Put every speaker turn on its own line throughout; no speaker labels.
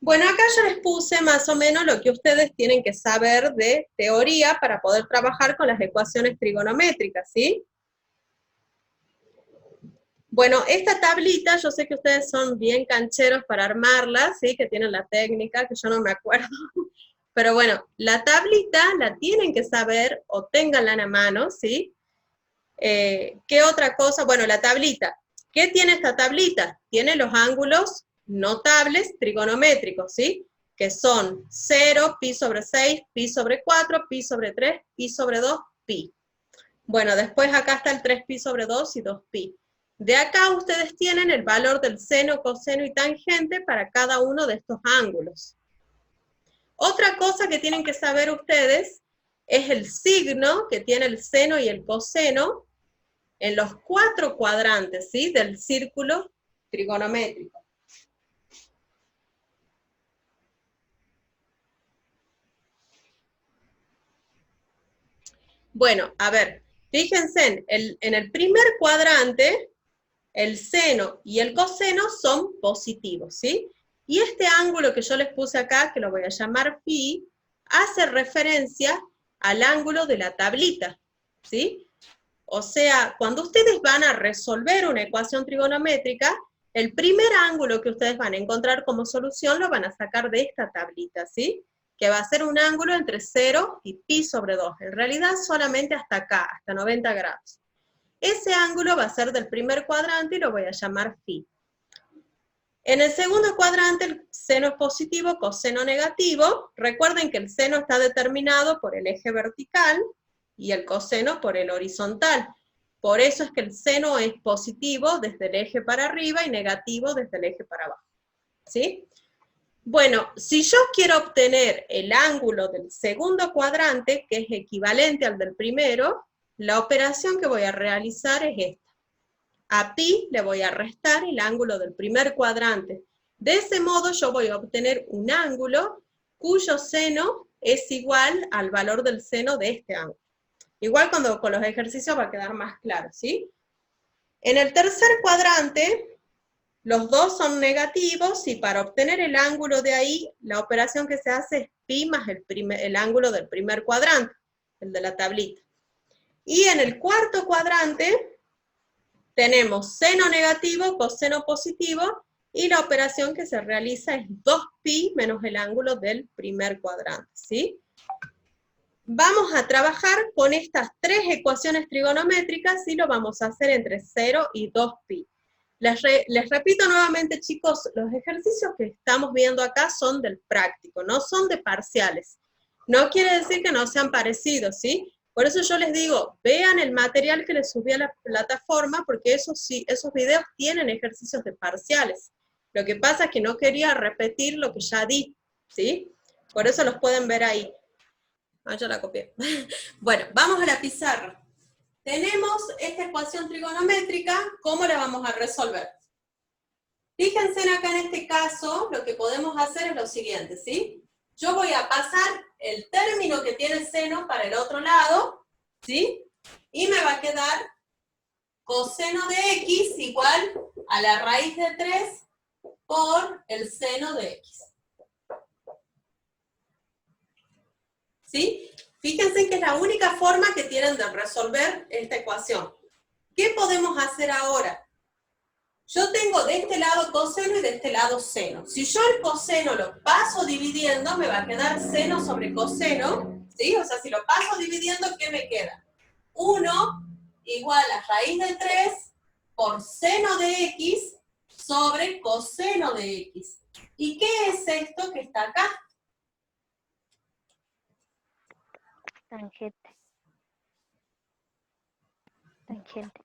Bueno, acá yo les puse más o menos lo que ustedes tienen que saber de teoría para poder trabajar con las ecuaciones trigonométricas, ¿sí? Bueno, esta tablita, yo sé que ustedes son bien cancheros para armarla, ¿sí? Que tienen la técnica, que yo no me acuerdo. Pero bueno, la tablita la tienen que saber o ténganla en la mano, ¿sí? ¿Qué otra cosa? Bueno, la tablita. ¿Qué tiene esta tablita? Tiene los ángulos notables trigonométricos, ¿sí? Que son 0, pi sobre 6, pi sobre 4, pi sobre 3, pi sobre 2, pi. Bueno, después acá está el 3 pi sobre 2 y 2 pi. De acá ustedes tienen el valor del seno, coseno y tangente para cada uno de estos ángulos. Otra cosa que tienen que saber ustedes es el signo que tiene el seno y el coseno en los 4 cuadrantes, ¿sí? Del círculo trigonométrico. Bueno, a ver, fíjense, en el primer cuadrante, el seno y el coseno son positivos, ¿sí? Y este ángulo que yo les puse acá, que lo voy a llamar phi, hace referencia al ángulo de la tablita, ¿sí? O sea, cuando ustedes van a resolver una ecuación trigonométrica, el primer ángulo que ustedes van a encontrar como solución lo van a sacar de esta tablita, ¿sí? Que va a ser un ángulo entre 0 y pi sobre 2. En realidad solamente hasta acá, hasta 90 grados. Ese ángulo va a ser del primer cuadrante y lo voy a llamar phi. En el segundo cuadrante el seno es positivo, coseno negativo. Recuerden que el seno está determinado por el eje vertical y el coseno por el horizontal. Por eso es que el seno es positivo desde el eje para arriba y negativo desde el eje para abajo. ¿Sí? Bueno, si yo quiero obtener el ángulo del segundo cuadrante, que es equivalente al del primero, la operación que voy a realizar es esta. A pi le voy a restar el ángulo del primer cuadrante. De ese modo yo voy a obtener un ángulo cuyo seno es igual al valor del seno de este ángulo. Igual cuando con los ejercicios va a quedar más claro, ¿sí? En el tercer cuadrante, los dos son negativos y para obtener el ángulo de ahí, la operación que se hace es pi más el ángulo del primer cuadrante, el de la tablita. Y en el cuarto cuadrante, tenemos seno negativo, coseno positivo, y la operación que se realiza es 2pi menos el ángulo del primer cuadrante, ¿sí? Vamos a trabajar con estas tres ecuaciones trigonométricas y lo vamos a hacer entre 0 y 2pi. Les repito nuevamente, chicos, los ejercicios que estamos viendo acá son del práctico, no son de parciales. No quiere decir que no sean parecidos, ¿sí? Por eso yo les digo, vean el material que les subí a la plataforma, porque esos videos tienen ejercicios de parciales. Lo que pasa es que no quería repetir lo que ya di, ¿sí? Por eso los pueden ver ahí. Ah, ya la copié. Bueno, vamos a la pizarra. Tenemos esta ecuación trigonométrica, ¿cómo la vamos a resolver? Fíjense acá en este caso, lo que podemos hacer es lo siguiente, ¿sí? Yo voy a pasar el término que tiene seno para el otro lado, ¿sí? Y me va a quedar coseno de x igual a la raíz de 3 por el seno de x. ¿Sí? Fíjense que es la única forma que tienen de resolver esta ecuación. ¿Qué podemos hacer ahora? Yo tengo de este lado coseno y de este lado seno. Si yo el coseno lo paso dividiendo, me va a quedar seno sobre coseno, ¿sí? O sea, si lo paso dividiendo, ¿qué me queda? 1 igual a raíz de 3 por seno de x sobre coseno de x. ¿Y qué es esto que está acá?
Tangente. Tangente.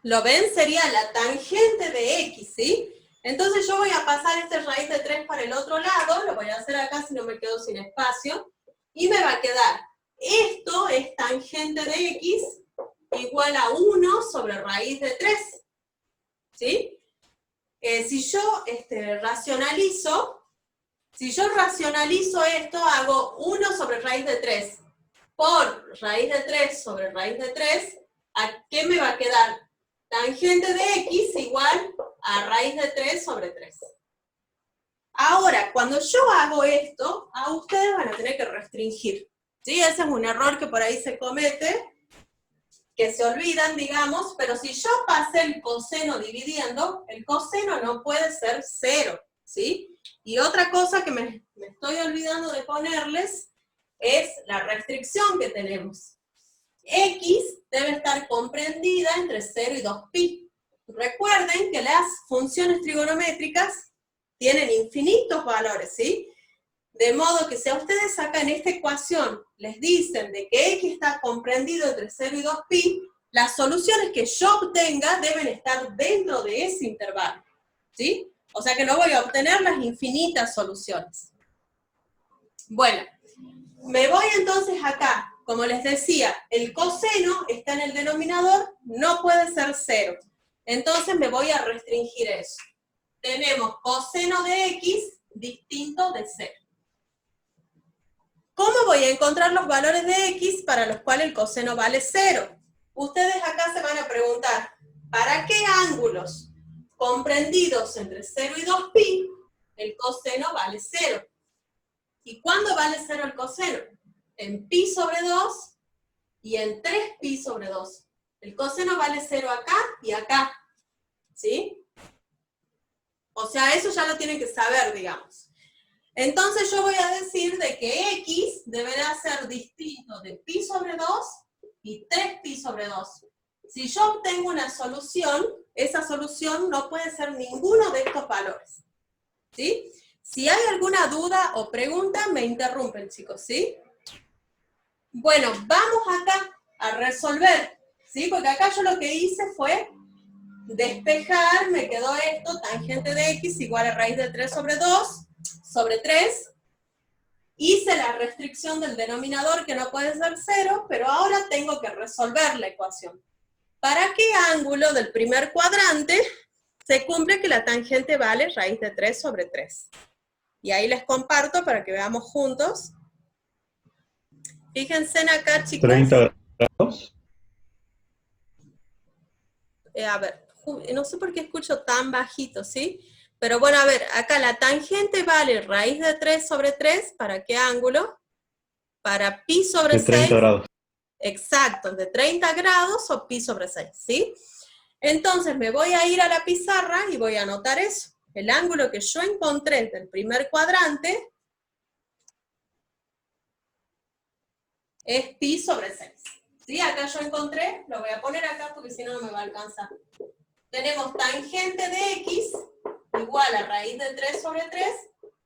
¿Lo ven? Sería la tangente de x, ¿sí? Entonces yo voy a pasar este raíz de 3 para el otro lado, lo voy a hacer acá si no me quedo sin espacio, y me va a quedar, esto es tangente de x igual a 1 sobre raíz de 3, ¿sí? Si yo racionalizo esto, hago 1 sobre raíz de 3 por raíz de 3 sobre raíz de 3, ¿a qué me va a quedar? Tangente de x igual a raíz de 3 sobre 3. Ahora, Ahora, cuando yo hago esto, a ustedes van a tener que restringir. ¿Sí? Ese es un error que por ahí se comete, que se olvidan, digamos, pero si yo pasé el coseno dividiendo, el coseno no puede ser 0, ¿sí? Y otra cosa que me estoy olvidando de ponerles es la restricción que tenemos. X debe estar comprendida entre 0 y 2pi. Recuerden que las funciones trigonométricas tienen infinitos valores, ¿sí? De modo que si a ustedes sacan esta ecuación, les dicen de que X está comprendido entre 0 y 2pi, las soluciones que yo obtenga deben estar dentro de ese intervalo, ¿sí? O sea que no voy a obtener las infinitas soluciones. Bueno, me voy entonces acá. Como les decía, el coseno está en el denominador, no puede ser 0. Entonces me voy a restringir eso. Tenemos coseno de X distinto de 0. ¿Cómo voy a encontrar los valores de X para los cuales el coseno vale 0? Ustedes acá se van a preguntar, ¿para qué ángulos comprendidos entre 0 y 2pi el coseno vale 0? ¿Y cuándo vale 0 el coseno? En pi sobre 2 y en 3pi sobre 2. El coseno vale 0 acá y acá, ¿sí? O sea, eso ya lo tienen que saber, digamos. Entonces yo voy a decir de que X deberá ser distinto de pi sobre 2 y 3pi sobre 2. Si yo obtengo una solución, esa solución no puede ser ninguno de estos valores, ¿sí? Si hay alguna duda o pregunta, me interrumpen, chicos, ¿sí? Bueno, vamos acá a resolver, ¿sí? Porque acá yo lo que hice fue despejar, me quedó esto, tangente de X igual a raíz de 3 sobre 2, sobre 3. Hice la restricción del denominador que no puede ser 0, pero ahora tengo que resolver la ecuación. ¿Para qué ángulo del primer cuadrante se cumple que la tangente vale raíz de 3 sobre 3? Y ahí les comparto para que veamos juntos. Fíjense acá, chicos.
30 grados.
A ver, no sé por qué escucho tan bajito, ¿sí? Pero bueno, a ver, acá la tangente vale raíz de 3 sobre 3, ¿para qué ángulo? Para pi sobre 6.
De 30 grados.
Exacto, de 30 grados o pi sobre 6, ¿sí? Entonces me voy a ir a la pizarra y voy a anotar eso. El ángulo que yo encontré del primer cuadrante es pi sobre 6. ¿Sí? Acá yo encontré, lo voy a poner acá porque si no, no me va a alcanzar. Tenemos tangente de X igual a raíz de 3 sobre 3,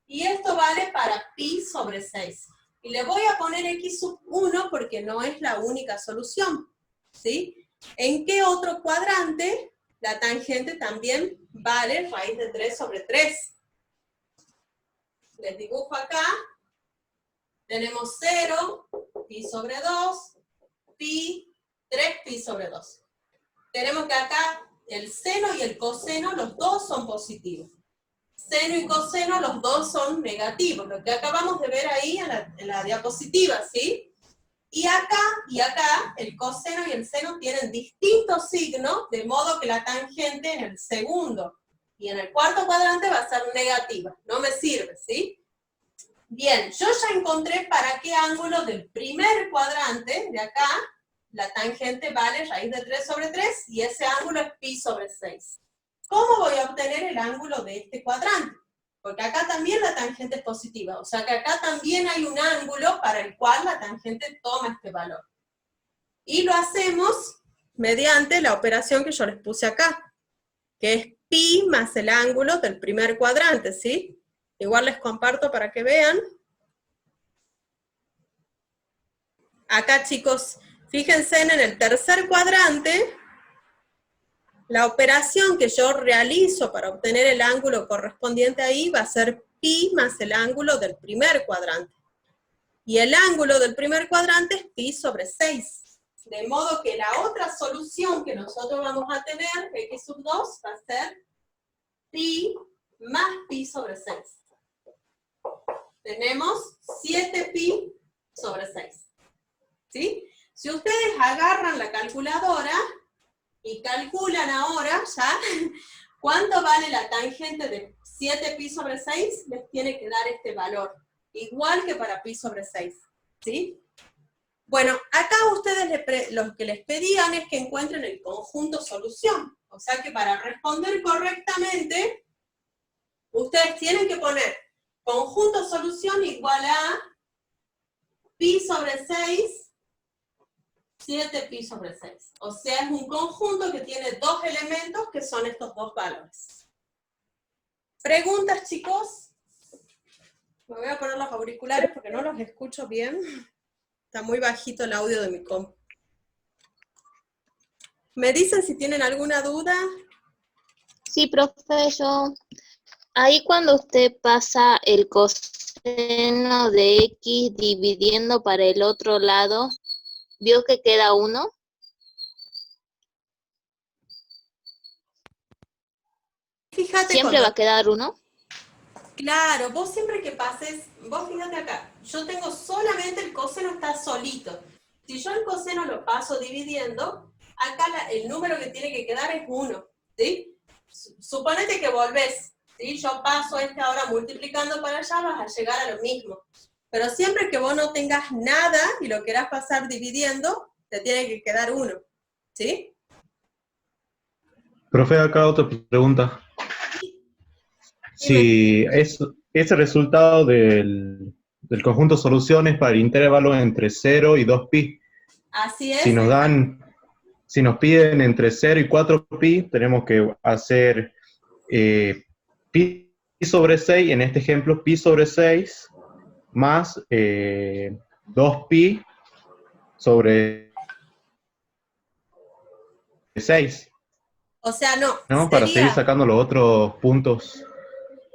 y esto vale para pi sobre 6. Y le voy a poner X sub 1 porque no es la única solución, ¿sí? ¿En qué otro cuadrante la tangente también vale raíz de 3 sobre 3? Les dibujo acá. Tenemos 0, pi sobre 2, pi, 3pi sobre 2. Tenemos que acá el seno y el coseno, los dos son positivos. Seno y coseno, los dos son negativos, lo que acabamos de ver ahí en la diapositiva, ¿sí? Y acá, el coseno y el seno tienen distintos signos, de modo que la tangente en el segundo y en el cuarto cuadrante va a ser negativa. No me sirve, ¿sí? Bien, yo ya encontré para qué ángulo del primer cuadrante, de acá, la tangente vale raíz de 3 sobre 3, y ese ángulo es pi sobre 6. ¿Cómo voy a obtener el ángulo de este cuadrante? Porque acá también la tangente es positiva, o sea que acá también hay un ángulo para el cual la tangente toma este valor. Y lo hacemos mediante la operación que yo les puse acá, que es pi más el ángulo del primer cuadrante, ¿sí? Igual les comparto para que vean. Acá, chicos, fíjense en el tercer cuadrante, la operación que yo realizo para obtener el ángulo correspondiente ahí va a ser pi más el ángulo del primer cuadrante. Y el ángulo del primer cuadrante es pi sobre 6. De modo que la otra solución que nosotros vamos a tener, x sub 2, va a ser pi más pi sobre 6. Tenemos 7pi sobre 6. ¿Sí? Si ustedes agarran la calculadora y calculan ahora ya cuánto vale la tangente de 7pi sobre 6 les tiene que dar este valor, igual que para pi sobre 6, ¿sí? Bueno, acá ustedes lo que les pedían es que encuentren el conjunto solución, o sea que para responder correctamente, ustedes tienen que poner conjunto solución igual a pi sobre 6, 7pi sobre 6. O sea, es un conjunto que tiene dos elementos que son estos dos valores. ¿Preguntas, chicos? Me voy a poner los auriculares porque no los escucho bien. Está muy bajito el audio de mi compu. ¿Me dicen si tienen alguna duda?
Sí, profe, ahí cuando usted pasa el coseno de X dividiendo para el otro lado, ¿vio que queda 1?
Fíjate
¿Siempre va a quedar 1?
Claro, vos siempre que pases, vos fíjate acá, yo tengo solamente el coseno está solito. Si yo el coseno lo paso dividiendo, acá el número que tiene que quedar es 1, ¿sí? Suponete que volvés, ¿sí? Yo paso ahora multiplicando para allá, vas a llegar a lo mismo. Pero siempre que vos no tengas nada y lo quieras pasar dividiendo, te tiene que quedar 1, ¿sí?
Profe, acá otra pregunta.
Dime.
Si ese resultado del conjunto soluciones para el intervalo entre 0 y 2pi.
Así es.
Si nos piden entre 0 y 4pi, tenemos que hacer pi sobre 6, en este ejemplo, pi sobre 6, más 2pi sobre 6.
O sea, no,
¿No? Para seguir sacando los otros puntos.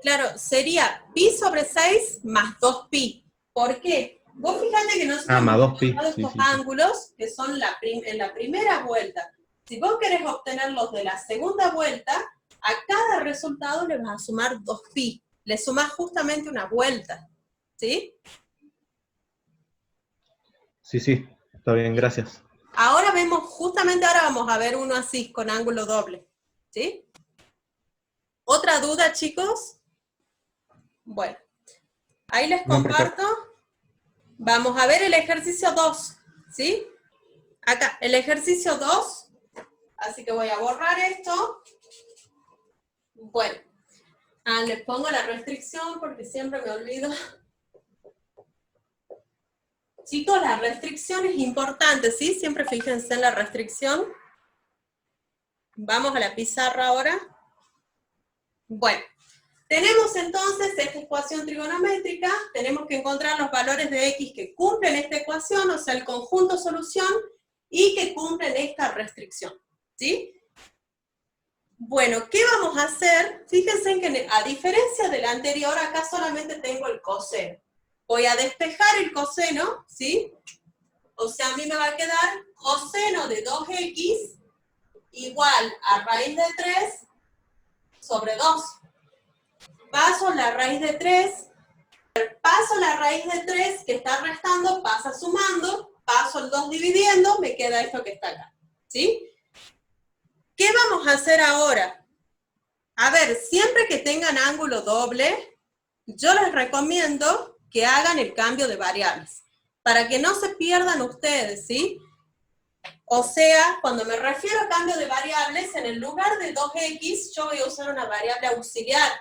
Claro, sería pi sobre 6 más 2pi. ¿Por qué? Vos fíjate que nosotros
Más
hemos
2pi.
encontrado estos ángulos que son en la primera vuelta. Si vos querés obtener los de la segunda vuelta, a cada resultado le vas a sumar 2pi. Le sumás justamente una vuelta. ¿Sí?
Sí, está bien, gracias.
Ahora vamos a ver uno así, con ángulo doble. ¿Sí? ¿Otra duda, chicos? Bueno, ahí les comparto. Vamos a ver el ejercicio 2, ¿sí? Acá, el ejercicio 2, así que voy a borrar esto. Bueno, les pongo la restricción porque siempre me olvido. Chicos, la restricción es importante, ¿sí? Siempre fíjense en la restricción. Vamos a la pizarra ahora. Bueno, tenemos entonces esta ecuación trigonométrica, tenemos que encontrar los valores de x que cumplen esta ecuación, o sea, el conjunto solución, y que cumplen esta restricción, ¿sí? Bueno, ¿qué vamos a hacer? Fíjense que a diferencia del anterior, acá solamente tengo el coseno. Voy a despejar el coseno, ¿sí? O sea, a mí me va a quedar coseno de 2x igual a raíz de 3 sobre 2. Paso la raíz de 3, paso la raíz de 3 que está restando, pasa sumando, paso el 2 dividiendo, me queda esto que está acá, ¿sí? ¿Qué vamos a hacer ahora? A ver, siempre que tengan ángulo doble, yo les recomiendo que hagan el cambio de variables, para que no se pierdan ustedes, ¿sí? O sea, cuando me refiero a cambio de variables, en el lugar de 2x, yo voy a usar una variable auxiliar.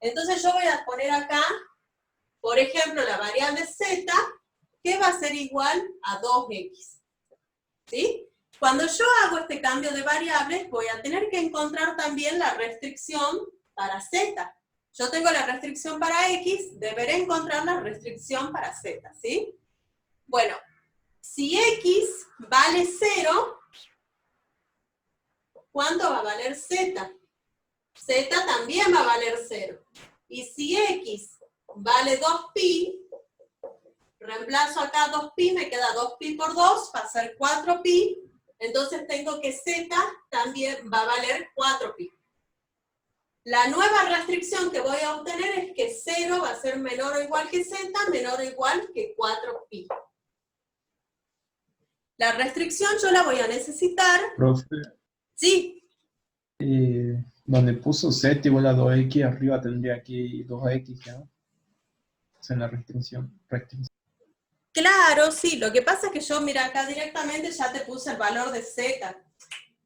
Entonces yo voy a poner acá, por ejemplo, la variable z, que va a ser igual a 2x. ¿Sí? Cuando yo hago este cambio de variables, voy a tener que encontrar también la restricción para z. Yo tengo la restricción para x, deberé encontrar la restricción para z, ¿sí? Bueno, si x vale 0, ¿cuánto va a valer z? Z también va a valer 0. Y si x vale 2pi, reemplazo acá 2pi, me queda 2pi por 2, va a ser 4pi, entonces tengo que z también va a valer 4pi. La nueva restricción que voy a obtener es que 0 va a ser menor o igual que z, menor o igual que 4pi. La restricción yo la voy a necesitar.
Profe,
Sí.
Donde puso z igual a 2x, arriba tendría aquí 2x, ¿no? O sea, en la restricción.
Claro, sí, lo que pasa es que yo, mira, acá directamente ya te puse el valor de z.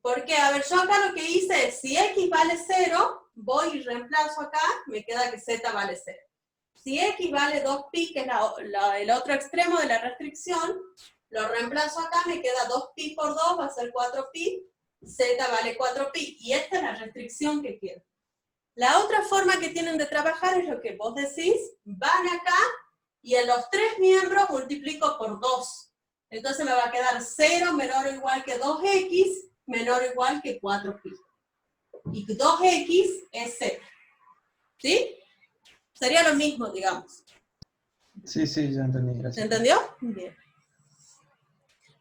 Porque, a ver, yo acá lo que hice es, si x vale 0, voy y reemplazo acá, me queda que z vale 0. Si x vale 2pi, que es el otro extremo de la restricción, lo reemplazo acá, me queda 2pi por 2, va a ser 4pi, z vale 4pi, y esta es la restricción que quiero. La otra forma que tienen de trabajar es lo que vos decís, van acá, y en los tres miembros multiplico por 2. Entonces me va a quedar 0 menor o igual que 2x, menor o igual que 4pi. Y 2x es z. ¿Sí? Sería lo mismo, digamos.
Sí, ya entendí, gracias.
¿Se entendió? Bien.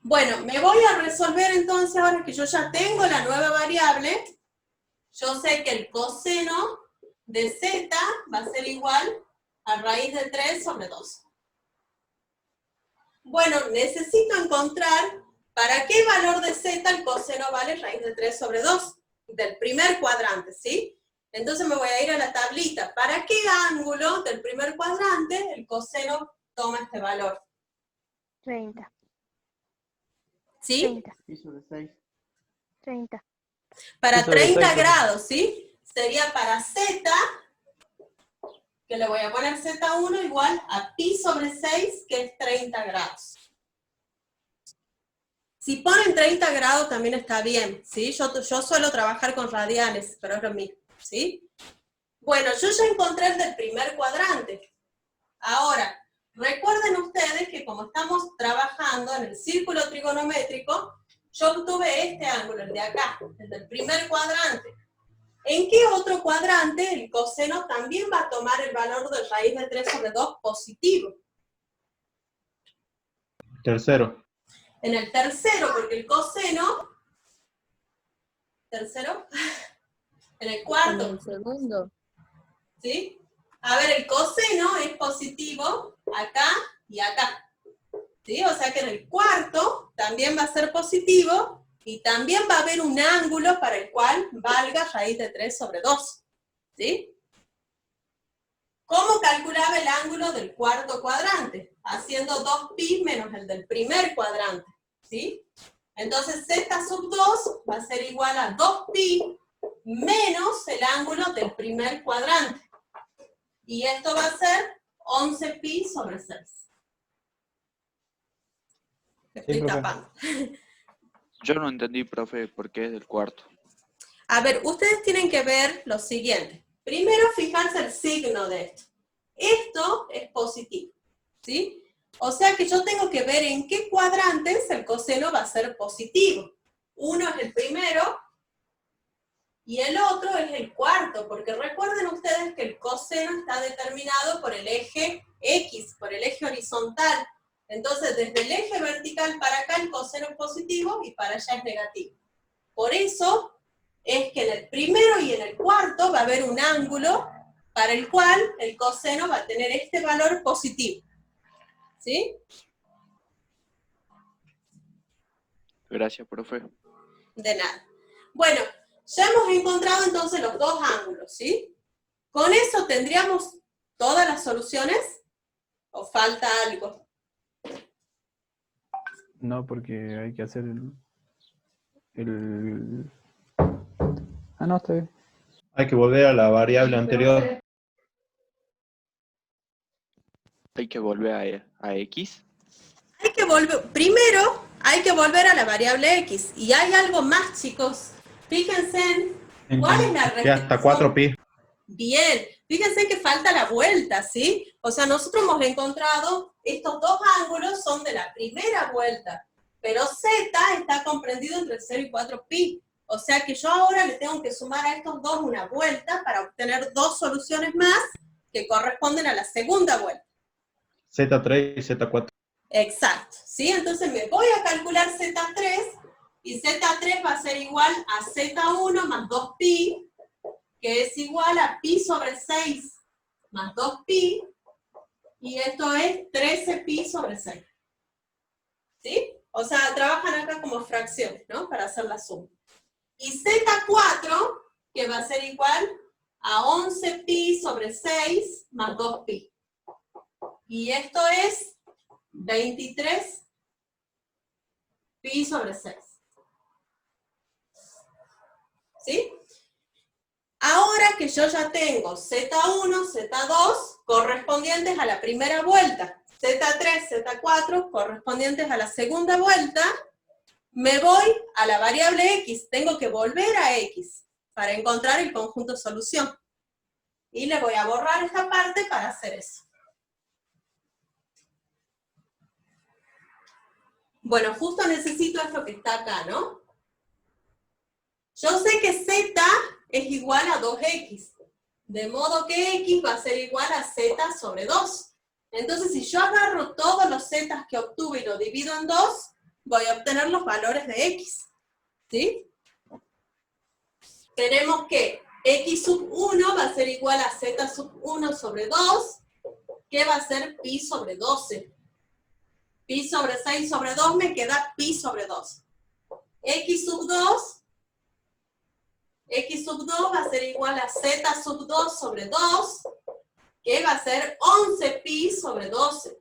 Bueno, me voy a resolver entonces, ahora que yo ya tengo la nueva variable, yo sé que el coseno de z va a ser igual a raíz de 3 sobre 2. Bueno, necesito encontrar para qué valor de z el coseno vale raíz de 3 sobre 2, del primer cuadrante, ¿sí? Entonces me voy a ir a la tablita. ¿Para qué ángulo del primer cuadrante el coseno toma este valor?
30.
¿Sí?
30.
Pi sobre 6.
30.
Para
Pi sobre
30
6,
grados, ¿sí? Sería para z, que le voy a poner z1 igual a pi sobre 6, que es 30 grados. Si ponen 30 grados también está bien, ¿sí? Yo suelo trabajar con radianes, pero es lo mismo, ¿sí? Bueno, yo ya encontré el del primer cuadrante. Ahora, recuerden ustedes que como estamos trabajando en el círculo trigonométrico, yo obtuve este ángulo, el de acá, el del primer cuadrante. ¿En qué otro cuadrante el coseno también va a tomar el valor de raíz de 3 sobre 2 positivo?
Tercero.
En el tercero, porque el coseno... ¿Tercero? En el cuarto.
En el segundo.
¿Sí? A ver, el coseno es positivo acá y acá. ¿Sí? O sea que en el cuarto también va a ser positivo y también va a haber un ángulo para el cual valga raíz de 3 sobre 2. ¿Sí? ¿Cómo calculaba el ángulo del cuarto cuadrante? Haciendo 2pi menos el del primer cuadrante. ¿Sí? Entonces z sub 2 va a ser igual a 2pi menos el ángulo del primer cuadrante. Y esto va a ser 11pi sobre 6. Estoy
profe.
tapando.
Yo no entendí, profe, por qué es del cuarto.
A ver, ustedes tienen que ver lo siguiente. Primero, fijarse el signo de esto. Esto es positivo, ¿sí? O sea que yo tengo que ver en qué cuadrantes el coseno va a ser positivo. Uno es el primero y el otro es el cuarto, porque recuerden ustedes que el coseno está determinado por el eje X, por el eje horizontal. Entonces, desde el eje vertical para acá el coseno es positivo y para allá es negativo. Por eso es que en el primero y en el cuarto va a haber un ángulo para el cual el coseno va a tener este valor positivo. ¿Sí?
Gracias, profe.
De nada. Bueno, ya hemos encontrado entonces los dos ángulos, ¿sí? ¿Con eso tendríamos todas las soluciones? ¿O falta algo?
No, porque hay que hacer el... Ah, no, está bien.
Hay que volver a la variable anterior.
Hay que volver a X.
Hay que volver, primero hay que volver a la variable X. Y hay algo más, chicos. Fíjense en cuál es la
Que hasta
restricción.
4pi.
Bien, fíjense que falta la vuelta, ¿sí? O sea, nosotros hemos encontrado, estos dos ángulos son de la primera vuelta, pero Z está comprendido entre 0 y 4pi. O sea que yo ahora le tengo que sumar a estos dos una vuelta para obtener dos soluciones más que corresponden a la segunda vuelta.
Z3 y Z4.
Exacto, ¿sí? Entonces me voy a calcular Z3, y Z3 va a ser igual a Z1 más 2pi, que es igual a pi sobre 6 más 2pi, y esto es 13pi sobre 6. ¿Sí? O sea, trabajan acá como fracciones, ¿no? Para hacer la suma. Y Z4, que va a ser igual a 11pi sobre 6 más 2pi. Y esto es 23 pi sobre 6. ¿Sí? Ahora que yo ya tengo Z1, Z2, correspondientes a la primera vuelta, Z3, Z4, correspondientes a la segunda vuelta, me voy a la variable X. Tengo que volver a X para encontrar el conjunto solución. Y le voy a borrar esta parte para hacer eso. Bueno, justo necesito esto que está acá, ¿no? Yo sé que Z es igual a 2X. De modo que X va a ser igual a Z sobre 2. Entonces, si yo agarro todos los Z que obtuve y lo divido en 2, voy a obtener los valores de X. ¿Sí? Tenemos que X sub 1 va a ser igual a Z sub 1 sobre 2, que va a ser pi sobre 12. Pi sobre 6 sobre 2 me queda pi sobre 2. X sub 2 va a ser igual a Z sub 2 sobre 2, que va a ser 11 pi sobre 12.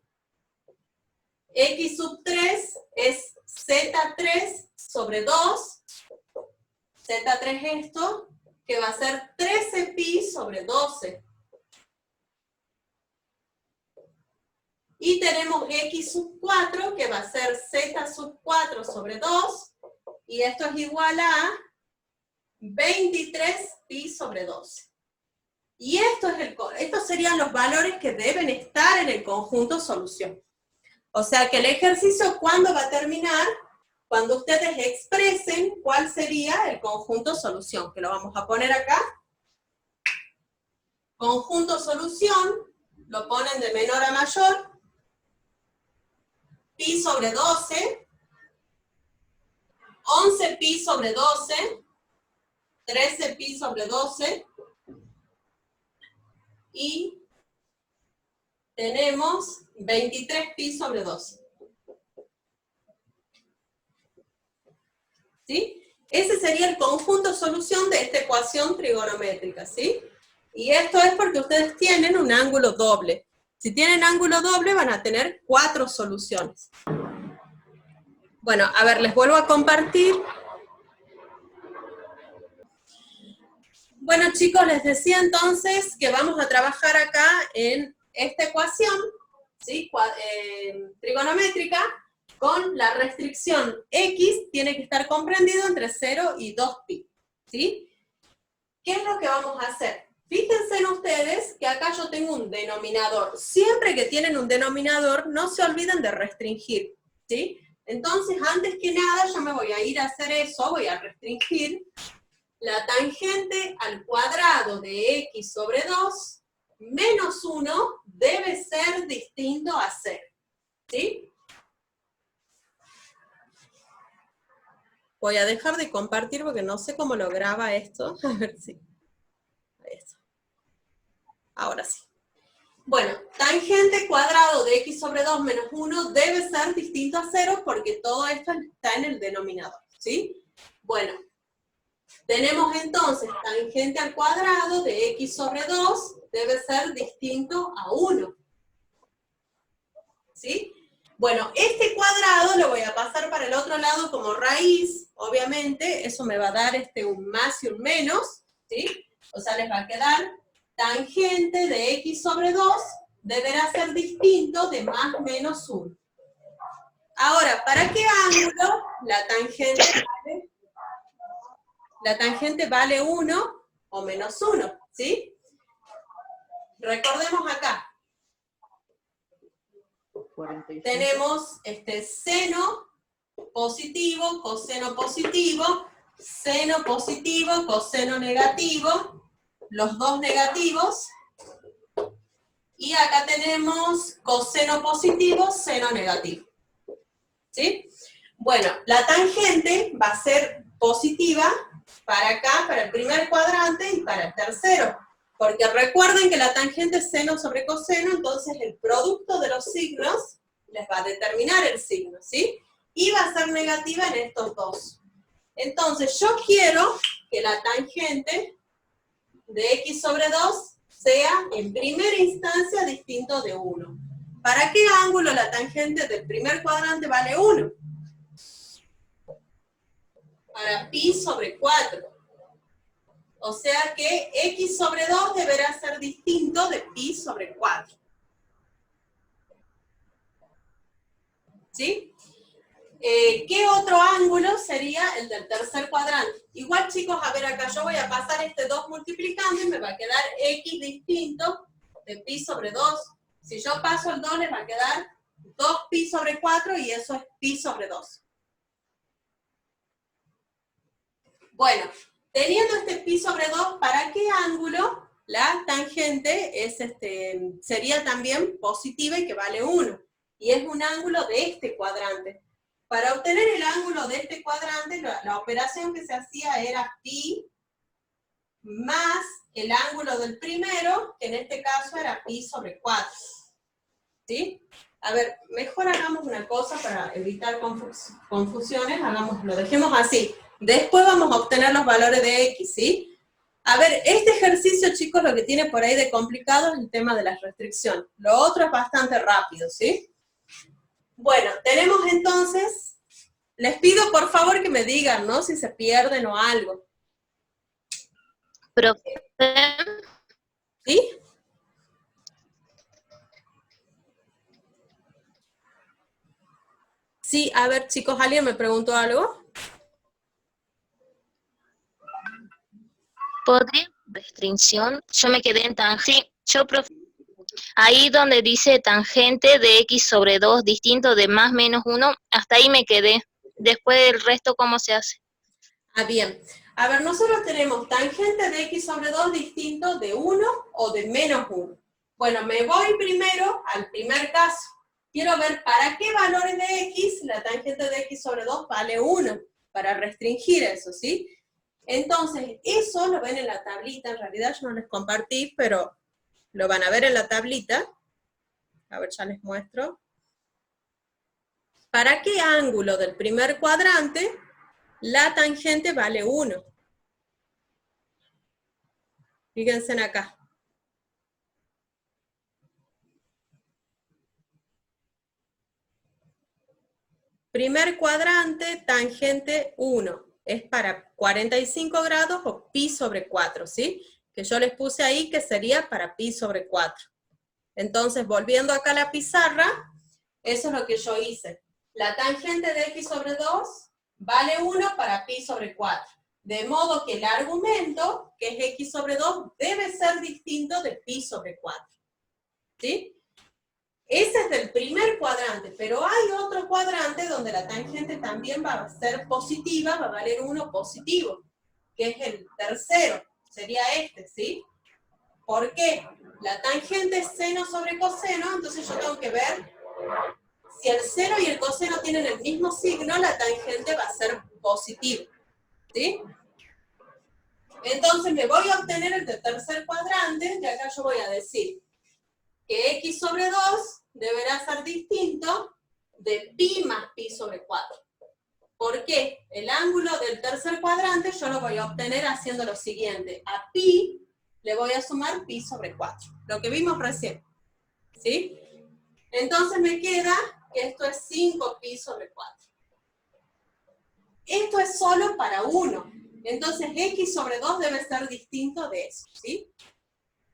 X sub 3 es Z3 sobre 2, Z3 es esto, que va a ser 13 pi sobre 12. Y tenemos X sub 4, que va a ser Z sub 4 sobre 2, y esto es igual a 23 pi sobre 12. Y estos serían los valores que deben estar en el conjunto solución. O sea que el ejercicio, ¿cuándo va a terminar? Cuando ustedes expresen cuál sería el conjunto solución, que lo vamos a poner acá. Conjunto solución, lo ponen de menor a mayor. Pi sobre 12, 11 pi sobre 12, 13 pi sobre 12, y tenemos 23 pi sobre 12. ¿Sí? Ese sería el conjunto solución de esta ecuación trigonométrica, ¿sí? Y esto es porque ustedes tienen un ángulo doble. Si tienen ángulo doble van a tener 4 soluciones. Bueno, a ver, les vuelvo a compartir. Bueno, chicos, les decía entonces que vamos a trabajar acá en esta ecuación, ¿sí? Trigonométrica, con la restricción X tiene que estar comprendido entre 0 y 2pi, ¿sí? ¿Qué es lo que vamos a hacer? Fíjense en ustedes que acá yo tengo un denominador. Siempre que tienen un denominador, no se olviden de restringir, ¿sí? Entonces, antes que nada, yo me voy a ir a hacer eso, voy a restringir. La tangente al cuadrado de X sobre 2 menos 1 debe ser distinto a 0, ¿sí? Voy a dejar de compartir porque no sé cómo lo graba esto. A ver si... Ahí está. Ahora sí. Bueno, tangente cuadrado de X sobre 2 menos 1 debe ser distinto a 0 porque todo esto está en el denominador, ¿sí? Bueno, tenemos entonces tangente al cuadrado de X sobre 2 debe ser distinto a 1, ¿sí? Bueno, este cuadrado lo voy a pasar para el otro lado como raíz, obviamente, eso me va a dar un más y un menos, ¿sí? O sea, les va a quedar tangente de X sobre 2 deberá ser distinto de más menos 1. Ahora, ¿para qué ángulo la tangente vale 1 o menos 1? ¿Sí? Recordemos acá. Tenemos seno positivo, coseno positivo, seno positivo, coseno negativo, los dos negativos, y acá tenemos coseno positivo, seno negativo. ¿Sí? Bueno, la tangente va a ser positiva para acá, para el primer cuadrante y para el tercero. Porque recuerden que la tangente es seno sobre coseno, entonces el producto de los signos les va a determinar el signo, ¿sí? Y va a ser negativa en estos dos. Entonces yo quiero que la tangente de x sobre 2 sea en primera instancia distinto de 1. ¿Para qué ángulo la tangente del primer cuadrante vale 1? Para pi sobre 4. O sea que x sobre 2 deberá ser distinto de pi sobre 4. ¿Sí? ¿Qué otro ángulo sería el del tercer cuadrante? Igual, chicos, a ver acá, yo voy a pasar este 2 multiplicando y me va a quedar x distinto de pi sobre 2. Si yo paso el 2, les va a quedar 2pi sobre 4 y eso es pi sobre 2. Bueno, teniendo este pi sobre 2, ¿para qué ángulo la tangente es sería también positiva y que vale 1? Y es un ángulo de este cuadrante. Para obtener el ángulo de este cuadrante, la operación que se hacía era pi más el ángulo del primero, que en este caso era pi sobre 4. ¿Sí? A ver, mejor hagamos una cosa para evitar confusiones, lo dejemos así. Después vamos a obtener los valores de x, ¿sí? A ver, este ejercicio, chicos, lo que tiene por ahí de complicado es el tema de la restricción. Lo otro es bastante rápido, ¿sí? Bueno, tenemos entonces, les pido por favor que me digan, ¿no? Si se pierden o algo.
Profe,
¿Sí? Sí, a ver, chicos, ¿alguien me preguntó algo?
¿podría restricción? Yo me quedé en tangente. Profe, ahí donde dice tangente de x sobre 2 distinto de más menos 1, hasta ahí me quedé. Después del resto, ¿cómo se hace?
Ah, bien. A ver, nosotros tenemos tangente de x sobre 2 distinto de 1 o de menos 1. Bueno, me voy primero al primer caso. Quiero ver para qué valores de x la tangente de x sobre 2 vale 1, para restringir eso, ¿sí? Entonces, eso lo ven en la tablita, en realidad yo no les compartí, pero lo van a ver en la tablita. A ver, ya les muestro. ¿Para qué ángulo del primer cuadrante la tangente vale 1? Fíjense en acá. Primer cuadrante, tangente 1. Es para 45 grados o pi sobre 4, ¿sí? Que yo les puse ahí que sería para pi sobre 4. Entonces, volviendo acá a la pizarra, eso es lo que yo hice. La tangente de x sobre 2 vale 1 para pi sobre 4. De modo que el argumento, que es x sobre 2, debe ser distinto de pi sobre 4. ¿Sí? Ese es del primer cuadrante, pero hay otro cuadrante donde la tangente también va a ser positiva, va a valer 1 positivo, que es el tercero, sería este, ¿sí? ¿Por qué? La tangente es seno sobre coseno, entonces yo tengo que ver si el seno y el coseno tienen el mismo signo, la tangente va a ser positiva, ¿sí? Entonces me voy a obtener el del tercer cuadrante, y acá yo voy a decir que x sobre 2 deberá ser distinto de pi más pi sobre 4. ¿Por qué? El ángulo del tercer cuadrante yo lo voy a obtener haciendo lo siguiente. A pi le voy a sumar pi sobre 4, lo que vimos recién. ¿Sí? Entonces me queda que esto es 5 pi sobre 4. Esto es solo para 1. Entonces x sobre 2 debe ser distinto de eso. ¿Sí?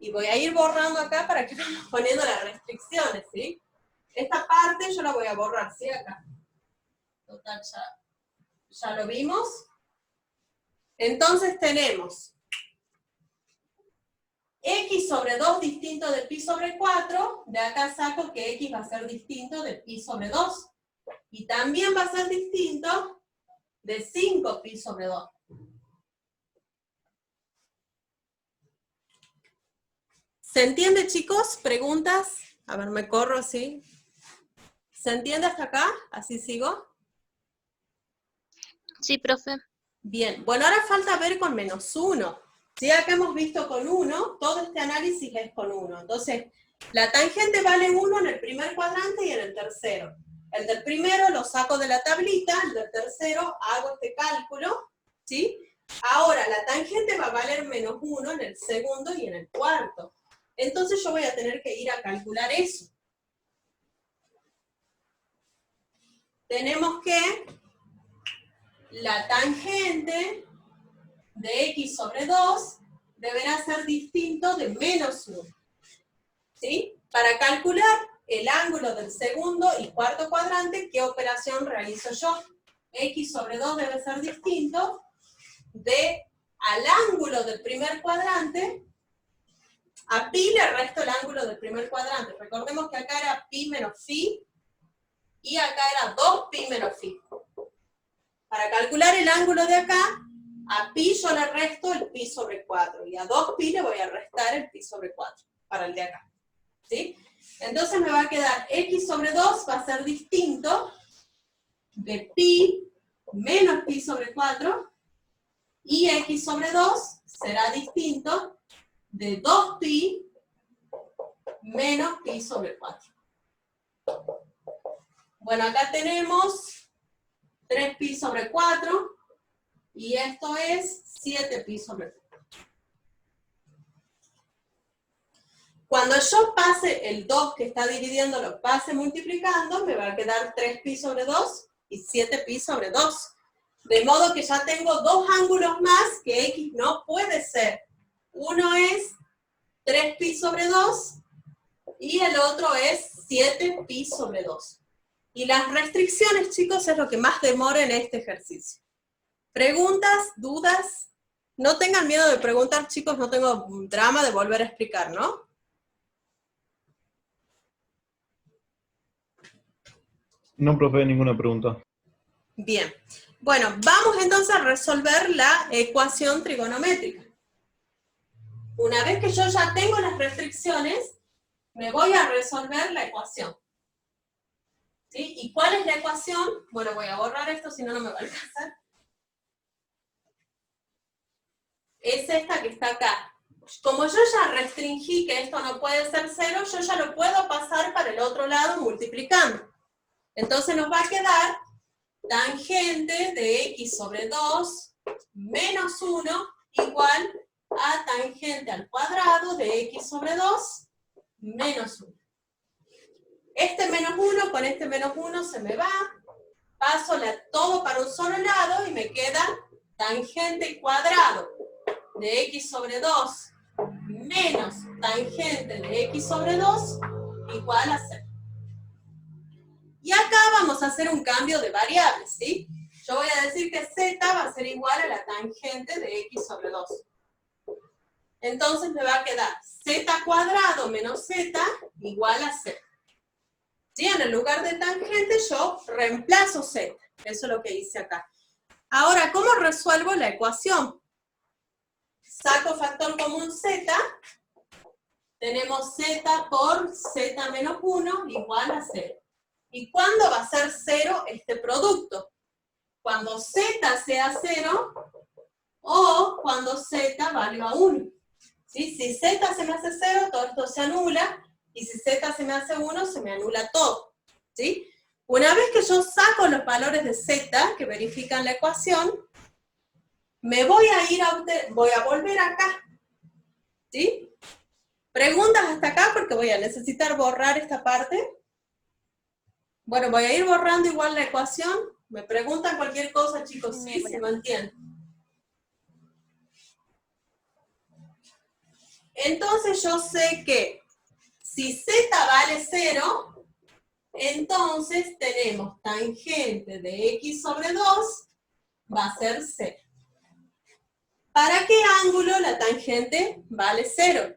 Y voy a ir borrando acá para que vayamos poniendo las restricciones, ¿sí? Esta parte yo la voy a borrar, ¿sí? Acá. Total, ya lo vimos. Entonces tenemos x sobre 2 distinto de pi sobre 4. De acá saco que x va a ser distinto de pi sobre 2. Y también va a ser distinto de 5 pi sobre 2. ¿Se entiende, chicos? ¿Preguntas? A ver, me corro así. ¿Se entiende hasta acá? ¿Así sigo?
Sí, profe.
Bien. Bueno, ahora falta ver con menos 1. Si acá hemos visto con 1, todo este análisis es con 1. Entonces, la tangente vale 1 en el primer cuadrante y en el tercero. El del primero lo saco de la tablita, el del tercero hago este cálculo, ¿sí? Ahora, la tangente va a valer menos 1 en el segundo y en el cuarto. Entonces yo voy a tener que ir a calcular eso. Tenemos que la tangente de x sobre 2 deberá ser distinto de menos 1. ¿Sí? Para calcular el ángulo del segundo y cuarto cuadrante, ¿qué operación realizo yo? X sobre 2 debe ser distinto al ángulo del primer cuadrante. A pi le resto el ángulo del primer cuadrante. Recordemos que acá era pi menos phi, y acá era 2pi menos phi. Para calcular el ángulo de acá, a pi yo le resto el pi sobre 4, y a 2pi le voy a restar el pi sobre 4, para el de acá. ¿Sí? Entonces me va a quedar x sobre 2 va a ser distinto de pi menos pi sobre 4, y x sobre 2 será distinto de 2pi menos pi sobre 4. Bueno, acá tenemos 3pi sobre 4, y esto es 7pi sobre 4. Cuando yo pase el 2 que está dividiendo, lo pase multiplicando, me va a quedar 3pi sobre 2 y 7pi sobre 2. De modo que ya tengo dos ángulos más que x no puede ser. Uno es 3pi sobre 2 y el otro es 7pi sobre 2. Y las restricciones, chicos, es lo que más demora en este ejercicio. ¿Preguntas? ¿Dudas? No tengan miedo de preguntar, chicos, no tengo drama de volver a explicar, ¿no?
No, profe, ninguna pregunta.
Bien. Bueno, vamos entonces a resolver la ecuación trigonométrica. Una vez que yo ya tengo las restricciones, me voy a resolver la ecuación. ¿Sí? ¿Y cuál es la ecuación? Bueno, voy a borrar esto, si no, no me va a alcanzar. Es esta que está acá. Como yo ya restringí que esto no puede ser 0, yo ya lo puedo pasar para el otro lado multiplicando. Entonces nos va a quedar tangente de x sobre 2 menos 1 igual a tangente al cuadrado de x sobre 2 menos 1. Este menos 1 con este menos 1 se me va, paso todo para un solo lado y me queda tangente cuadrado de x sobre 2 menos tangente de x sobre 2 igual a 0. Y acá vamos a hacer un cambio de variables, ¿sí? Yo voy a decir que z va a ser igual a la tangente de x sobre 2. Entonces me va a quedar z cuadrado menos z igual a 0. ¿Sí? En el lugar de tangente yo reemplazo z. Eso es lo que hice acá. Ahora, ¿cómo resuelvo la ecuación? Saco factor común z. Tenemos z por z menos 1 igual a 0. ¿Y cuándo va a ser 0 este producto? Cuando z sea 0 o cuando z valga 1. ¿Sí? Si z se me hace 0, todo esto se anula, y si z se me hace 1, se me anula todo. ¿Sí? Una vez que yo saco los valores de z, que verifican la ecuación, me voy a volver acá. ¿Sí? ¿Preguntas hasta acá? Porque voy a necesitar borrar esta parte. Bueno, voy a ir borrando igual la ecuación. Me preguntan cualquier cosa, chicos, sí, si no entienden. Entonces yo sé que si z vale 0, entonces tenemos tangente de x sobre 2 va a ser 0. ¿Para qué ángulo la tangente vale 0?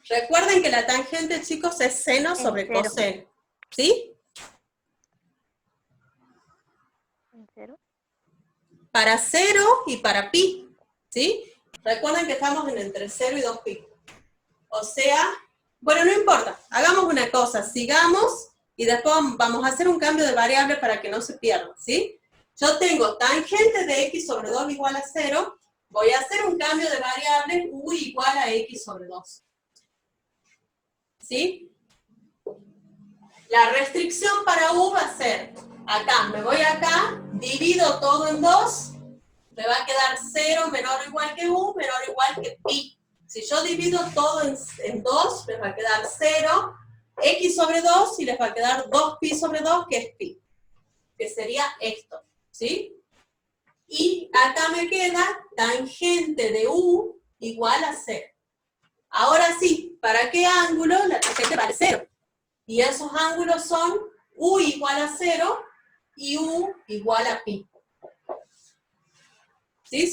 Recuerden que la tangente, chicos, es seno sobre
cero.
coseno. ¿Sí?
¿En 0?
Para 0 y para pi. ¿Sí? Recuerden que estamos en entre 0 y 2pi. O sea, bueno, no importa. Hagamos una cosa, sigamos y después vamos a hacer un cambio de variable para que no se pierda. ¿Sí? Yo tengo tangente de x sobre 2 igual a 0. Voy a hacer un cambio de variable u igual a x sobre 2. ¿Sí? La restricción para U va a ser, acá, me voy acá, divido todo en 2, me va a quedar 0 menor o igual que U, menor o igual que pi. Si yo divido todo en 2, les va a quedar 0, x sobre 2, y les va a quedar 2pi sobre 2, que es pi. Que sería esto, ¿sí? Y acá me queda tangente de U igual a 0. Ahora sí, ¿para qué ángulo la tangente vale 0? Y esos ángulos son U igual a 0 y U igual a pi. ¿Sí?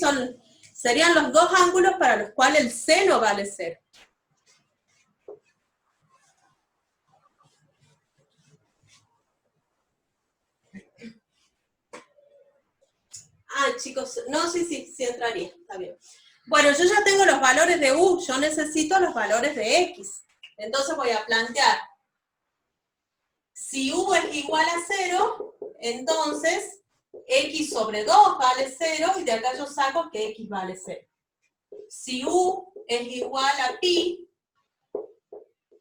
Serían los dos ángulos para los cuales el seno vale 0. Ah, chicos, no, sí entraría, está bien. Bueno, yo ya tengo los valores de U, yo necesito los valores de X. Entonces voy a plantear, si U es igual a 0, entonces X sobre 2 vale 0, y de acá yo saco que X vale 0. Si U es igual a pi,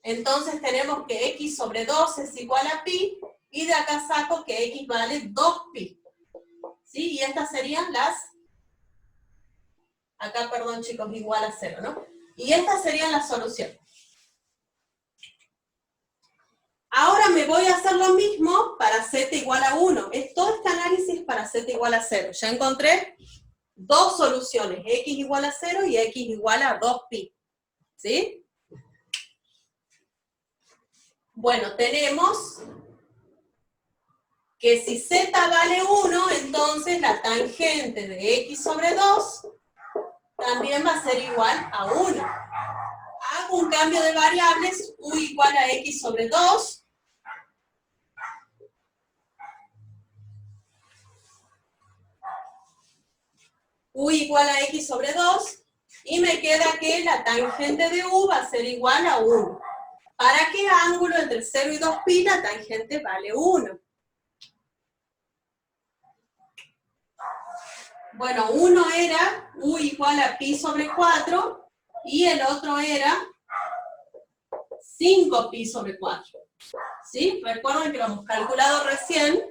entonces tenemos que X sobre 2 es igual a pi, y de acá saco que X vale 2pi. ¿Sí? Y estas serían las, acá perdón chicos, igual a 0, ¿no? Y estas serían las soluciones. Ahora me voy a hacer lo mismo para z igual a 1. Es todo este análisis para z igual a 0. Ya encontré dos soluciones, x igual a 0 y x igual a 2pi. ¿Sí? Bueno, tenemos que si z vale 1, entonces la tangente de x sobre 2 también va a ser igual a 1. Hago un cambio de variables, u igual a x sobre 2. U igual a x sobre 2. Y me queda que la tangente de u va a ser igual a 1. ¿Para qué ángulo entre 0 y 2pi la tangente vale 1? Bueno, uno era u igual a pi sobre 4 y el otro era 5pi sobre 4. ¿Sí? Recuerden que lo hemos calculado recién.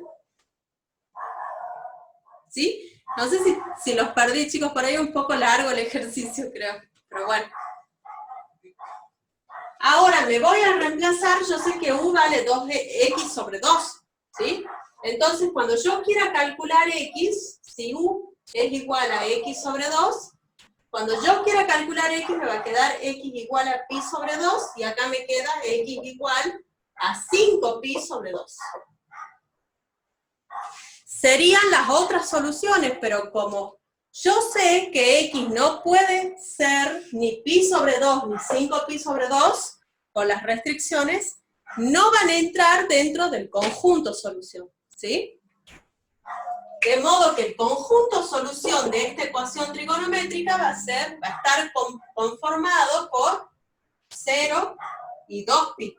¿Sí? No sé si los perdí, chicos, por ahí es un poco largo el ejercicio, creo. Pero bueno. Ahora me voy a reemplazar, yo sé que u vale 2x sobre 2. ¿Sí? Entonces, cuando yo quiera calcular x, si u es igual a x sobre 2, cuando yo quiera calcular x me va a quedar x igual a pi sobre 2, y acá me queda x igual a 5pi sobre 2. Serían las otras soluciones, pero como yo sé que x no puede ser ni pi sobre 2 ni 5pi sobre 2, con las restricciones, no van a entrar dentro del conjunto solución, ¿sí? De modo que el conjunto solución de esta ecuación trigonométrica va a estar conformado por 0 y 2pi.